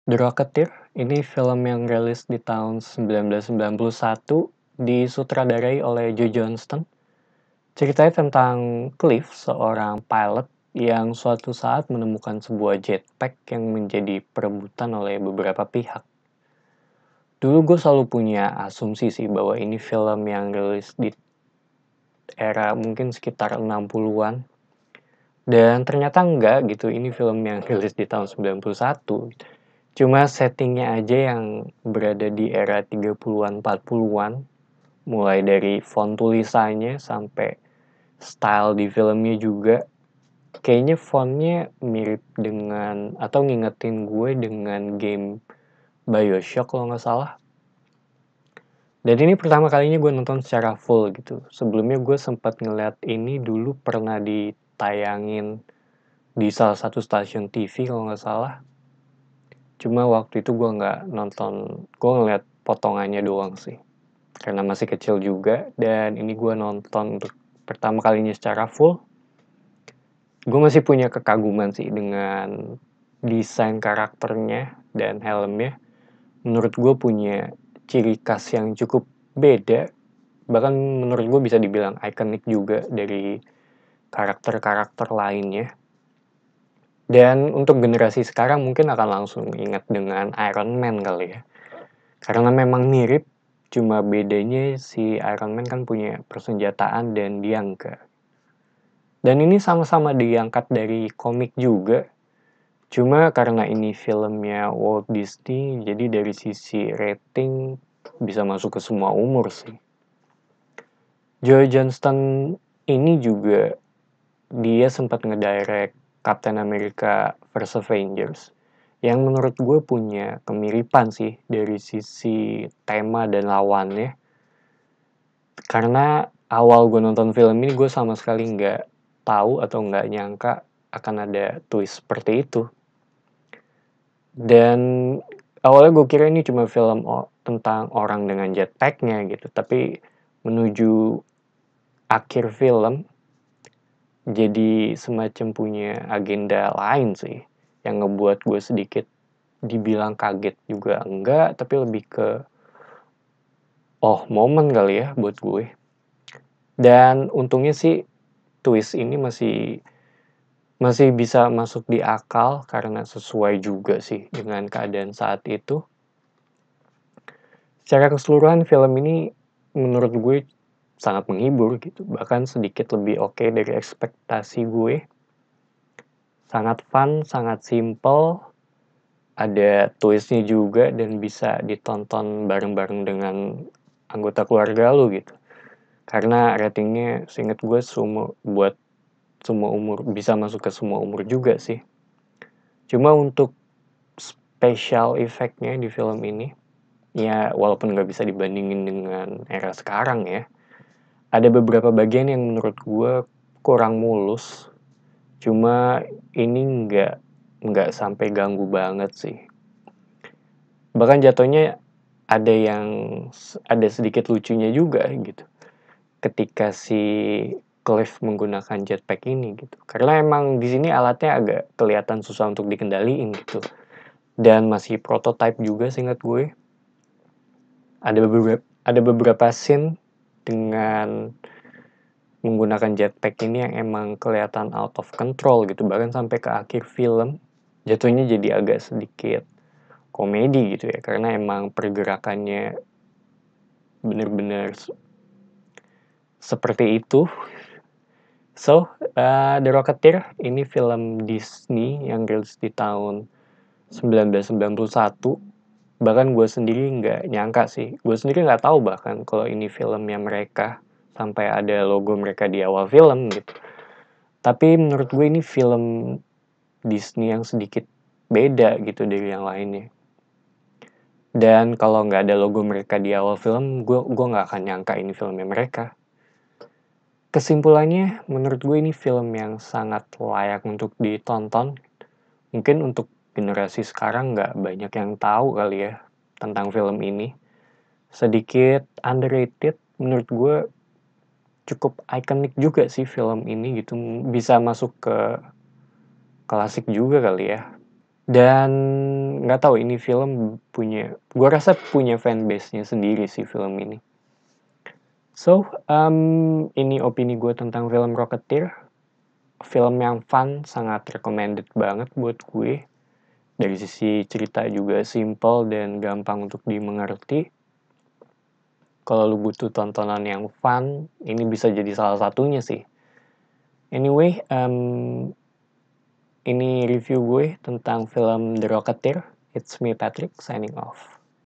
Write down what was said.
The Rocketeer ini film yang rilis di tahun 1991, disutradarai oleh Joe Johnston. Ceritanya tentang Cliff, seorang pilot yang suatu saat menemukan sebuah jetpack yang menjadi perebutan oleh beberapa pihak. Dulu gue selalu punya asumsi sih bahwa ini film yang rilis di era mungkin sekitar 60-an. Dan ternyata enggak gitu, ini film yang rilis di tahun 91. Cuma settingnya aja yang berada di era 30-an, 40-an. Mulai dari font tulisannya sampai style di filmnya juga. Kayaknya fontnya mirip dengan, atau ngingetin gue dengan game Bioshock kalau nggak salah. Dan ini pertama kalinya gue nonton secara full gitu. Sebelumnya gue sempat ngeliat ini dulu pernah ditayangin di salah satu stasiun TV kalau nggak salah. Cuma waktu itu gue nggak nonton, gue ngeliat potongannya doang sih. Karena masih kecil juga, dan ini gue nonton untuk pertama kalinya secara full. Gue masih punya kekaguman sih dengan desain karakternya dan helmnya. Menurut gue punya ciri khas yang cukup beda. Bahkan menurut gue bisa dibilang ikonik juga dari karakter-karakter lainnya. Dan untuk generasi sekarang mungkin akan langsung ingat dengan Iron Man kali ya. Karena memang mirip, cuma bedanya si Iron Man kan punya persenjataan dan dia enggak. Dan ini sama-sama diangkat dari komik juga. Cuma karena ini filmnya Walt Disney, jadi dari sisi rating bisa masuk ke semua umur sih. Joe Johnston ini juga dia sempat ngedirect Captain America vs Avengers yang menurut gue punya kemiripan sih dari sisi tema dan lawannya. Karena awal gue nonton film ini gue sama sekali nggak tahu atau nggak nyangka akan ada twist seperti itu. Dan awalnya gue kira ini cuma film tentang orang dengan jetpacknya gitu, tapi menuju akhir film jadi semacam punya agenda lain sih yang ngebuat gue sedikit dibilang kaget juga enggak, tapi lebih ke momen kali ya buat gue. Dan untungnya sih twist ini masih bisa masuk di akal karena sesuai juga sih dengan keadaan saat itu. Secara keseluruhan film ini menurut gue sangat menghibur gitu, bahkan sedikit lebih oke dari ekspektasi gue. Sangat fun, sangat simple, ada twistnya juga dan bisa ditonton bareng-bareng dengan anggota keluarga lu gitu. Karena ratingnya seinget gue buat semua umur, bisa masuk ke semua umur juga sih. Cuma untuk special effect-nya di film ini, ya walaupun nggak bisa dibandingin dengan era sekarang ya, ada beberapa bagian yang menurut gue kurang mulus. Cuma ini nggak sampai ganggu banget sih. Bahkan jatuhnya ada sedikit lucunya juga gitu. Ketika si Cliff menggunakan jetpack ini gitu. Karena emang di sini alatnya agak kelihatan susah untuk dikendaliin gitu. Dan masih prototype juga seingat gue. Ada beberapa scene dengan menggunakan jetpack ini yang emang kelihatan out of control gitu. Bahkan sampai ke akhir film jatuhnya jadi agak sedikit komedi gitu ya. Karena emang pergerakannya bener-bener seperti itu. So, The Rocketeer ini film Disney yang rilis di tahun 1991. Bahkan gue sendiri nggak nyangka sih. Gue sendiri nggak tahu bahkan kalau ini filmnya mereka. Sampai ada logo mereka di awal film gitu. Tapi menurut gue ini film Disney yang sedikit beda gitu dari yang lainnya. Dan kalau nggak ada logo mereka di awal film, gue nggak akan nyangka ini filmnya mereka. Kesimpulannya, menurut gue ini film yang sangat layak untuk ditonton. Mungkin untuk generasi sekarang nggak banyak yang tahu kali ya tentang film ini. Sedikit underrated, menurut gue cukup ikonik juga sih film ini gitu. Bisa masuk ke klasik juga kali ya. Dan nggak tahu ini film gue rasa punya fanbase-nya sendiri sih film ini. So, ini opini gue tentang film Rocketeer. Film yang fun, sangat recommended banget buat gue. Dari sisi cerita juga simple dan gampang untuk dimengerti. Kalau lu butuh tontonan yang fun, ini bisa jadi salah satunya sih. Anyway, ini review gue tentang film The Rocketeer. It's me, Patrick, signing off.